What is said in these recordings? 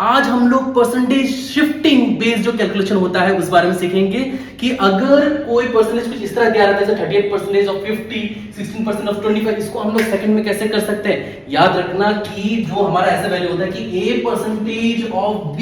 आज हम लोग परसेंटेज शिफ्टिंग बेस्ड जो कैलकुलेशन होता है उस बारे में सीखेंगे कि अगर कोई परसेंटेज कुछ इस तरह दिया रहता है 38% ऑफ 50, 16% ऑफ 25, इसको हम लोग सेकंड में कैसे कर सकते हैं। याद रखना कि जो हमारा ऐसा वैल्यू होता है कि a परसेंटेज ऑफ b,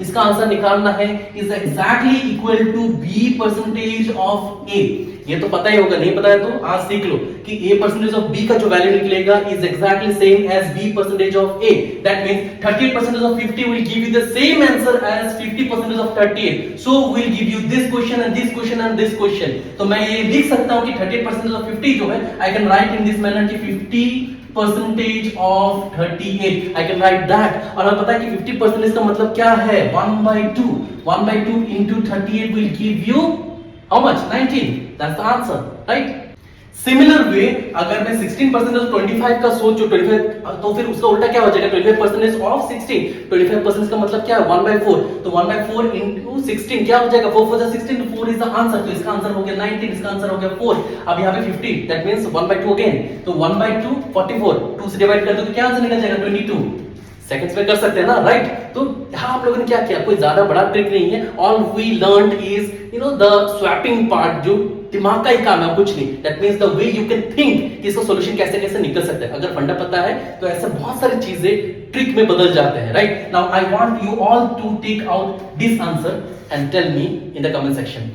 इसका आंसर निकालना है is exactly equal to b percentage of a। ये तो पता ही होगा, नहीं पता है तो आज सीख लो कि a परसेंटेज ऑफ b का जो वैल्यू निकलेगा is exactly same as b percentage of a। That means 38% of 50 will give you the same answer as 50% of 38, so we'll give you this question and this question and this question। तो मैं ये लिख सकता हूं कि 38% of 50 जो है I can write in this manner कि 50% of 38, I can write that। और हमें पता है कि 50% का मतलब क्या है, 1/2 1/2 into 38 will give you how much, 19। that's the answer, right। Similar way अगर मैं 16% ऑफ 25 का सोचूं 25, तो फिर उसका उल्टा क्या हो जाएगा, 25% ऑफ 16, 25% का मतलब क्या है 1/4, तो 1/4 into 16 क्या हो जाएगा, 4 4 जा 16, 4 इज द आंसर। तो इसका आंसर हो गया 19, इसका आंसर हो गया 4। अब यहां पे 50, दैट मींस 1/2 अगेन, तो 1/2 44, 2 से डिवाइड कर दो तो क्या आंसर निकल जाएगा 22 सेकंड्स में कर सकते हैं ना, राइट। तो यहां हम लोगों ने क्या किया, कोई ज्यादा बड़ा ट्रिक नहीं है। All we learned is the swapping part, जो दिमाग का ही काम है, कुछ नहीं। That means the way you can think कि इसका सॉल्यूशन कैसे कैसे निकल सकता है। अगर फंडा पता है तो ऐसे बहुत सारी चीजें ट्रिक में बदल जाते हैं, right. Now I want you all to take out this answer and tell me in the comment section.